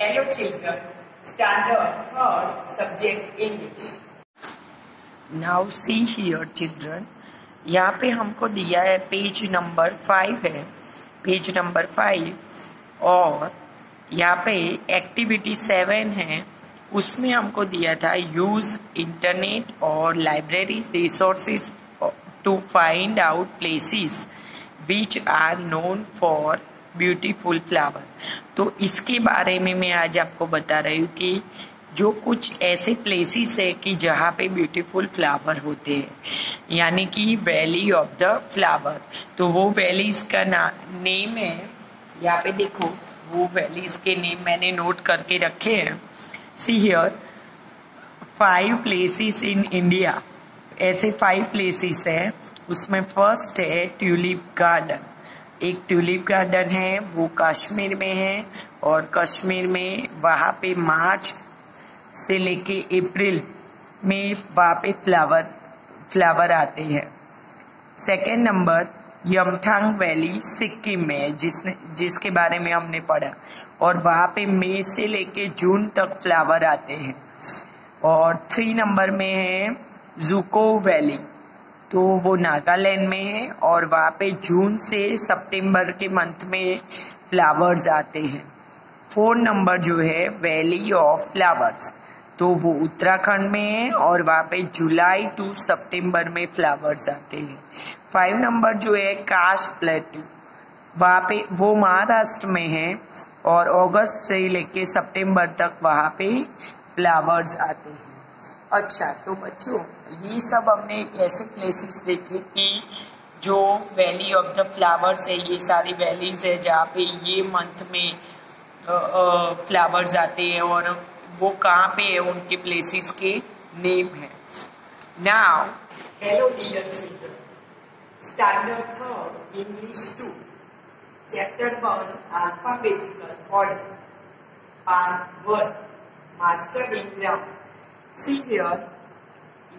Hello children, standard third subject English. Now see here children, यहाँ पे हमको दिया है पेज नंबर 5 है, पेज नंबर 5 और यहाँ पे एक्टिविटी 7 है, उसमें हमको दिया था यूज इंटरनेट और library resources to find out places which are known for beautiful flower. तो इसके बारे में मैं आज आपको बता रही हूँ कि जो कुछ ऐसे प्लेसेस है कि जहाँ पे ब्यूटीफुल फ्लावर होते हैं, यानी कि वैली ऑफ द फ्लावर। तो वो वैलीज का नेम है, यहाँ पे देखो वो वैलीज के नेम मैंने नोट करके रखे हैं। See here 5 places in India, ऐसे 5 प्लेसेस है। उसमें फर्स्ट है ट्यूलिप गार्डन। एक ट्यूलिप गार्डन है, वो कश्मीर में है और कश्मीर में वहाँ पे मार्च से लेके अप्रैल में वहाँ पे फ्लावर आते हैं। Second number Yumthang valley Sikkim में है, जिसके बारे में हमने पढ़ा, और वहाँ पे मई से लेके जून तक फ्लावर आते हैं। और 3 नंबर में है जुको वैली, तो वो नागालैंड में है और वहाँ पे जून से सितंबर के मंथ में फ्लावर्स आते हैं। 4 नंबर जो है वैली ऑफ फ्लावर्स, तो वो उत्तराखंड में है और वहाँ पे जुलाई टू सितंबर में फ्लावर्स आते हैं। 5 नंबर जो है काश प्लेट्यू, वहाँ पे वो महाराष्ट्र में है और अगस्त से लेके सितंबर तक वहाँ पे फ्लावर्स आते हैं। अच्छा, तो बच्चों ये सब हमने ऐसे प्लेसेस देखे कि जो वैली ऑफ द फ्लावर्स है, ये सारी वैलीज है जहाँ पे ये मंथ में फ्लावर्स आते हैं और वो कहाँ पे है, उनके प्लेसेस के नेम है। Now Hello dear children, standard third English 2, chapter 1 alphabetical order, part 1 master in grammar. See here,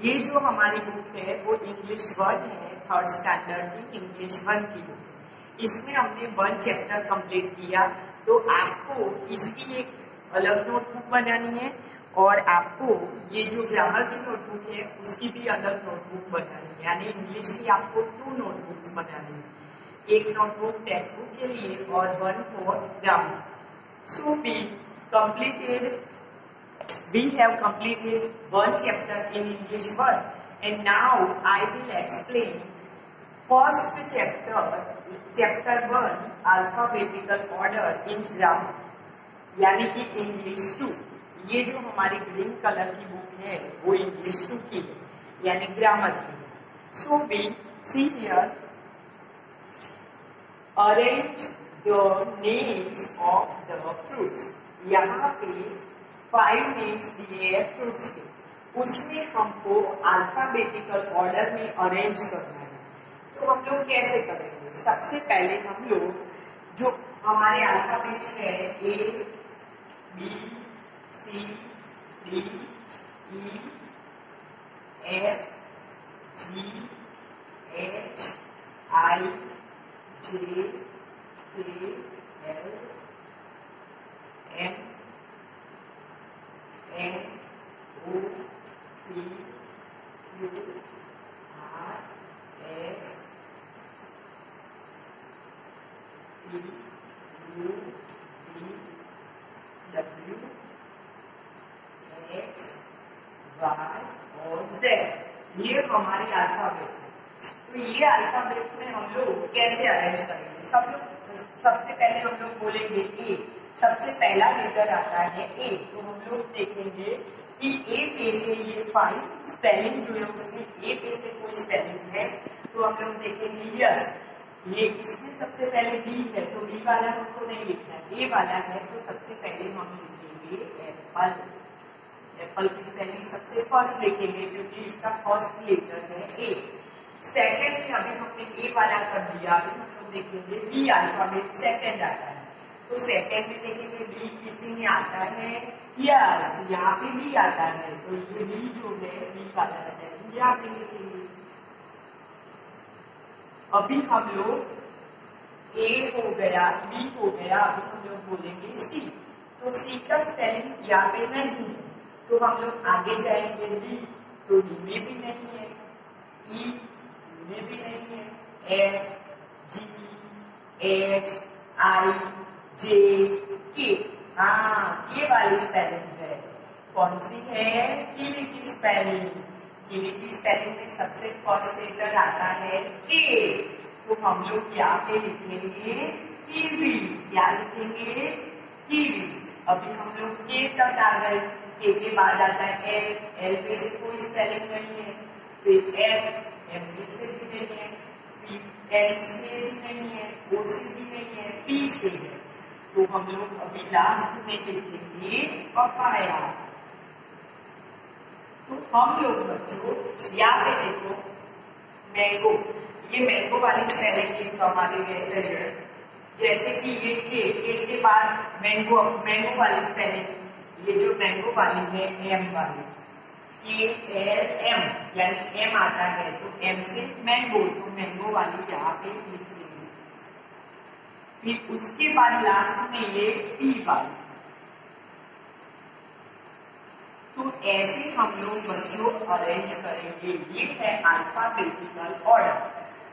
ये जो हमारी बुक है वो इंग्लिश 1 है, थर्ड स्टैंडर्ड की इंग्लिश 1 की बुक है। इसमें हमने 1 चैप्टर कंप्लीट किया, तो आपको इसकी एक अलग नोटबुक बनानी है और आपको ये जो ग्रामर की नोटबुक है उसकी भी अलग नोटबुक बनानी है, यानी इंग्लिश की आपको 2 नोटबुक्स बनानी है, एक नोटबुक टेक्स्ट बुक के लिए और 1 for grammar. So we have completed 1 chapter in English 1 and now I will explain first chapter 1 alphabetical order in grammar, यानी कि इंग्लिश 2। ये जो हमारी ग्रीन कलर की बुक है वो इंग्लिश 2 की है, यानी ग्रामर की है। सो we see here, arrange the names of the fruits। यहाँ पे 5 नेम्स दिए हैं फ्रूट्स के, उसमें हमको अल्फाबेटिकल ऑर्डर में अरेंज करना है। तो हम लोग कैसे करेंगे? सबसे पहले हम लोग जो हमारे अल्फाबेट है A B C D E F G H I J K L M N O P Q R S T U V W X Y और Z, ये हमारे अल्फाबेट है। तो ये अल्फाबेट में हम लोग कैसे अरेंज करेंगे? सबसे पहले हम लोग बोलेंगे ए, सबसे पहला लेटर आता है ए, तो हम लोग देखेंगे कि ए पे से ये 5 स्पेलिंग जो है उसमें ए पे से कोई स्पेलिंग है, तो हम लोग देखेंगे यस। ये इसमें सबसे पहले बी है, तो बी वाला हमको नहीं लिखना है, ए वाला है, तो सबसे पहले हम लिखेंगे एप्पल। एप्पल की स्पेलिंग सबसे फर्स्ट लिखेंगे क्योंकि इसका फर्स्ट लेटर है ए। सेकेंड में अभी हमने ए वाला कर दिया, अभी हम लोग देखेंगे बी अल्फाबेट सेकेंड आता है, तो सेकेंड में देखेंगे बी किसी में आता है यस, यहाँ पे बी आता है, तो ये बी जो है बी वाला स्पेलिंग यहाँ पे लिखेंगे। अभी हम लोग ए हो गया, बी हो गया, अभी हम लोग बोलेंगे सी, तो सी का स्पेलिंग यहाँ पे नहीं है, तो हम लोग आगे जाएंगे डी, तो डी में भी नहीं है, ई में भी नहीं है, F G H I J के, हाँ के वाली स्पेलिंग है। कौन सी है? कीवी की स्पेलिंग। कीवी की स्पेलिंग में सबसे फर्स्ट लेटर आता है के, तो हम लोग यहाँ पे लिखेंगे कीवी। क्या लिखेंगे? कीवी। अभी हम लोग के तक आ गए, के बाद आता है एल, एल पे से कोई स्पेलिंग नहीं है, फिर एफ, एम पे से भी नहीं है, पी एन से भी नहीं है, ओ से भी नहीं है, पी से है, तो हम लोग अभी लास्ट में लिखेंगे पपाया। तो हम लोग बच्चों यहाँ पे देखो मैंगो, ये मैंगो वाली स्पेलिंग हमारे गए, जैसे कि ये के बाद मैंगो, मैंगो वाली स्पेलिंग, ये जो मैंगो वाली है एम वाली, के एल एम यानी एम आता है, तो एम से मैंगो, तो मैंगो वाली यहाँ पे लिख देंगे। फिर उसके बाद लास्ट में ये पी वाली। तो ऐसे हम लोग बच्चों अरेंज करेंगे। ये है अल्फाबेटिकल ऑर्डर।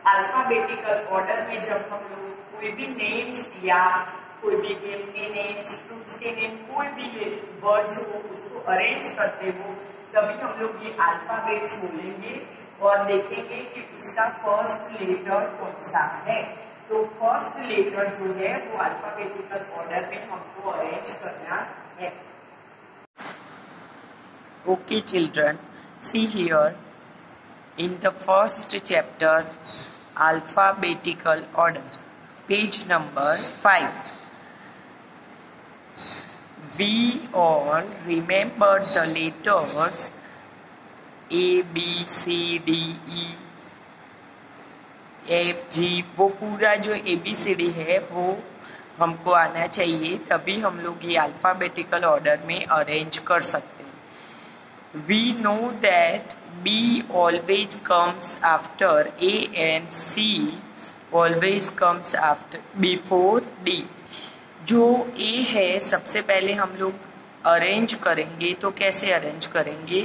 अल्फाबेटिकल ऑर्डर में जब हम लोग कोई भी नेम्स या कोई भी गेम के नेम्स, फ्रूट्स के नेम, कोई भी वर्ड्स हो उसको अरेंज करते हो, तभी हम लोग ये अल्फाबेट्स बोलेंगे और देखेंगे कि उसका फर्स्ट लेटर कौन सा है। तो फर्स्ट लेटर जो है वो अल्फाबेटिकल ऑर्डर में हमको अरेंज करना है। Okay children, see here in the first chapter alphabetical order, page number 5. We all remember the letters A, B, C, D, E, F, G, वो पूरा जो ABCD है वो हमको आना चाहिए, तभी हम लोग ये अल्फाबेटिकल ऑर्डर में अरेंज कर सकते हैं। We know that B always comes after A and C always comes before D. जो A है सबसे पहले हम लोग अरेंज करेंगे, तो कैसे अरेंज करेंगे?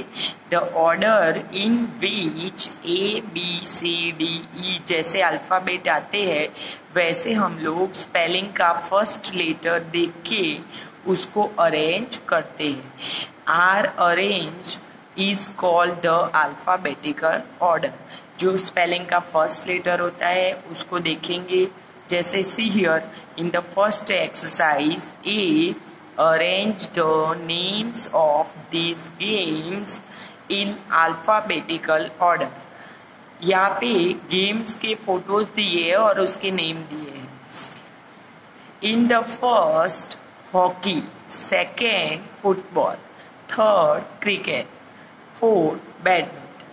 The order in which A, B, C, D, E जैसे अल्फाबेट आते हैं वैसे हम लोग स्पेलिंग का फर्स्ट लेटर देख के उसको अरेंज करते हैं। Our arrange is called the alphabetical order. जो स्पेलिंग का फर्स्ट लेटर होता है उसको देखेंगे, जैसे see here in the first exercise A arrange the names of these games in alphabetical order. यहाँ पे गेम्स के फोटोज दिए और उसके नेम दिए हैं। In the first hockey, second football, third cricket, fourth badminton.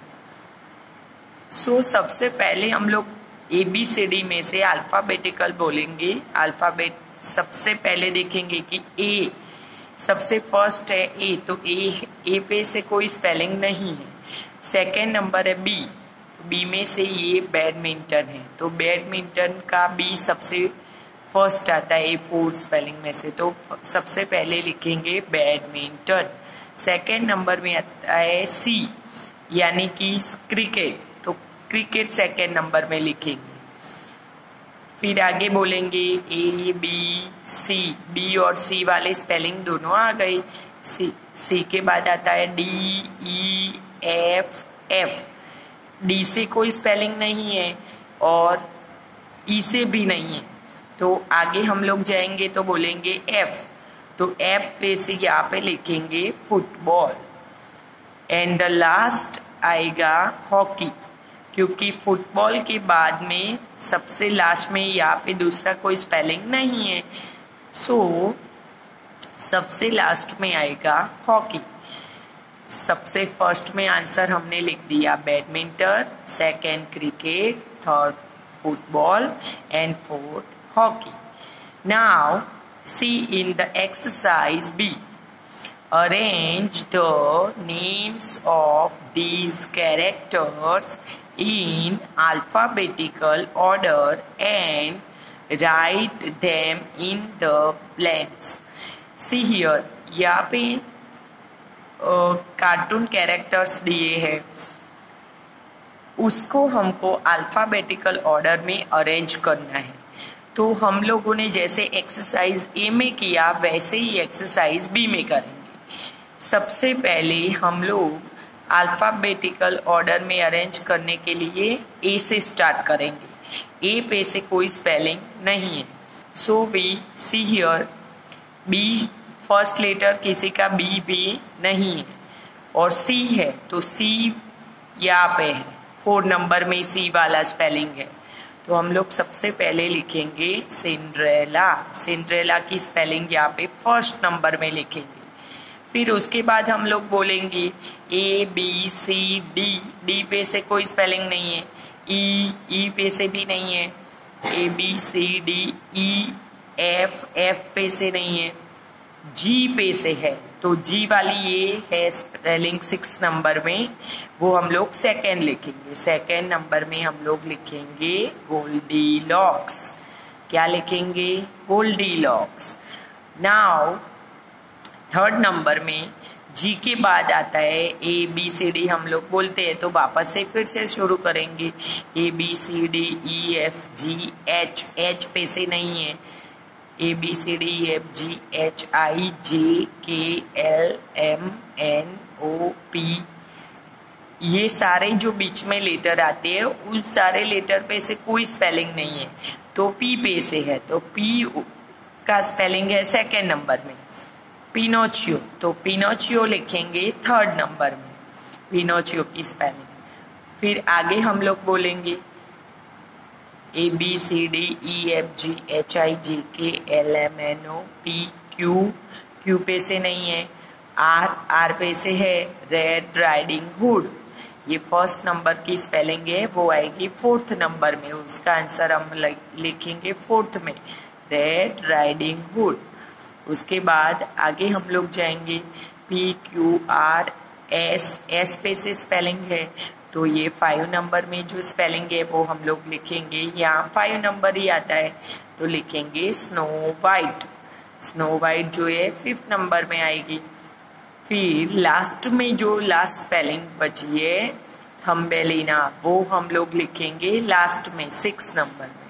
So सबसे पहले हम लोग ABCD में से अल्फाबेटिकल बोलेंगे। अल्फाबेट सबसे पहले देखेंगे कि ए सबसे फर्स्ट है ए, तो ए पे से कोई स्पेलिंग नहीं है। सेकेंड नंबर है बी, तो बी में से ये बैडमिंटन है, तो बैडमिंटन का बी सबसे फर्स्ट आता है फोर्थ स्पेलिंग में से, तो सबसे पहले लिखेंगे बैडमिंटन। सेकेंड नंबर में आता है सी यानी कि क्रिकेट, तो क्रिकेट सेकेंड नंबर में लिखेंगे। फिर आगे बोलेंगे A, B, C, B और C वाले स्पेलिंग दोनों आ गए। C के बाद आता है D, E, F, F। D से कोई स्पेलिंग नहीं है और E से भी नहीं है, तो आगे हम लोग जाएंगे तो बोलेंगे F, तो F पे से यहाँ पे लिखेंगे फुटबॉल। एंड द लास्ट आएगा हॉकी, क्योंकि फुटबॉल के बाद में सबसे लास्ट में यहाँ पे दूसरा कोई स्पेलिंग नहीं है, सो सबसे लास्ट में आएगा हॉकी। सबसे फर्स्ट में आंसर हमने लिख दिया badminton, second cricket, third football and fourth hockey. Now see in the exercise B, arrange the names of these characters in alphabetical order and write them in the blanks. See here, यहाँ पे cartoon characters दिए हैं, उसको हमको alphabetical order में arrange करना है। तो हम लोगों ने जैसे एक्सरसाइज ए में किया वैसे ही एक्सरसाइज बी में करेंगे। सबसे पहले हम लोग अल्फाबेटिकल ऑर्डर में अरेंज करने के लिए ए से स्टार्ट करेंगे। ए पे से कोई स्पेलिंग नहीं है, so we see here B, first letter किसी का बी भी नहीं है, और सी है तो सी यहाँ पे है, 4 नंबर में सी वाला स्पेलिंग है। तो हम लोग सबसे पहले लिखेंगे सिंड्रेला। सिंड्रेला की स्पेलिंग यहाँ पे फर्स्ट नंबर में लिखेंगे। फिर उसके बाद हम लोग बोलेंगे A B C D, D पे से कोई स्पेलिंग नहीं है, ई पे से भी नहीं है, A B C D, E F, F पे से नहीं है, जी पे से है, तो जी वाली ये है स्पेलिंग 6 नंबर में, वो हम लोग सेकेंड लिखेंगे। सेकेंड नंबर में हम लोग लिखेंगे गोल्डीलॉक्स। क्या लिखेंगे? गोल्डीलॉक्स। नाउ थर्ड नंबर में जी के बाद आता है ए बी सी डी, हम लोग बोलते हैं तो वापस से फिर से शुरू करेंगे, A B C D E F G H, H पे से नहीं है, A B C D E F G H I J K L M N O P, ये सारे जो बीच में लेटर आते हैं उन सारे लेटर पे से कोई स्पेलिंग नहीं है, तो पी पे से है, तो पी का स्पेलिंग है सेकेंड नंबर में। पिनोचियो, तो पिनोचियो लिखेंगे थर्ड नंबर में, पिनोचियो की स्पेलिंग। फिर आगे हम लोग बोलेंगे A B C D E F G H I J K L M N O P Q, Q पे से नहीं है, आर, आर पे से है, रेड राइडिंग हुड, ये फर्स्ट नंबर की स्पेलिंग है, वो आएगी फोर्थ नंबर में, उसका आंसर हम लिखेंगे फोर्थ में, रेड राइडिंग हुड। उसके बाद आगे हम लोग जाएंगे P Q R S, S पे से स्पेलिंग है, तो ये 5 नंबर में जो स्पेलिंग है वो हम लोग लिखेंगे, यहाँ 5 नंबर ही आता है तो लिखेंगे स्नो वाइट। स्नो वाइट जो है 5th नंबर में आएगी। फिर लास्ट में जो लास्ट स्पेलिंग बची है थम्बेलिना, वो हम लोग लिखेंगे लास्ट में 6 नंबर में।